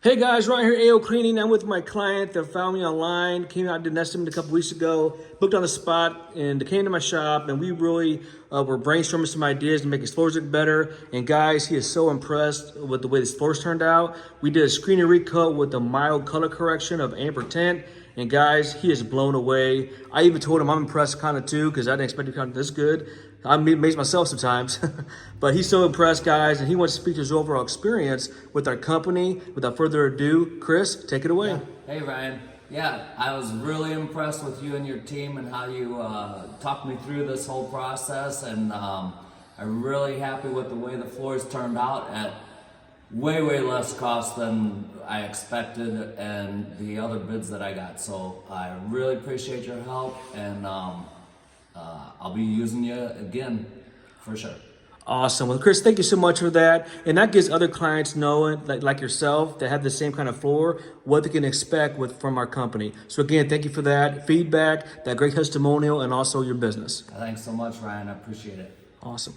Hey guys, Ryan here, AOCleaning. I'm with my client that found me online, came out and did an estimate a couple weeks ago, booked on the spot, and they came to my shop, and we really were brainstorming some ideas to make his floors look better. And guys, he is so impressed with the way his floors turned out. We did a screen and recoat with a mild color correction of amber tint. And guys, he is blown away. I even told him I'm impressed kind of too, because I didn't expect it to come this good. I'm amazed myself sometimes. But he's so impressed, guys, and he wants to speak to his overall experience with our company. Without further ado, Chris, take it away. Yeah. Hey, Ryan. Yeah, I was really impressed with you and your team and how you talked me through this whole process. And I'm really happy with the way the floors turned out at way less cost than I expected and the other bids that I got. So I really appreciate your help, and I'll be using you again for sure. Awesome. Well, Chris, thank you so much for that. And that gives other clients knowing, like yourself, that have the same kind of floor, what they can expect from our company. So again, thank you for that feedback, that great testimonial, and also your business. Thanks so much, Ryan. I appreciate it. Awesome.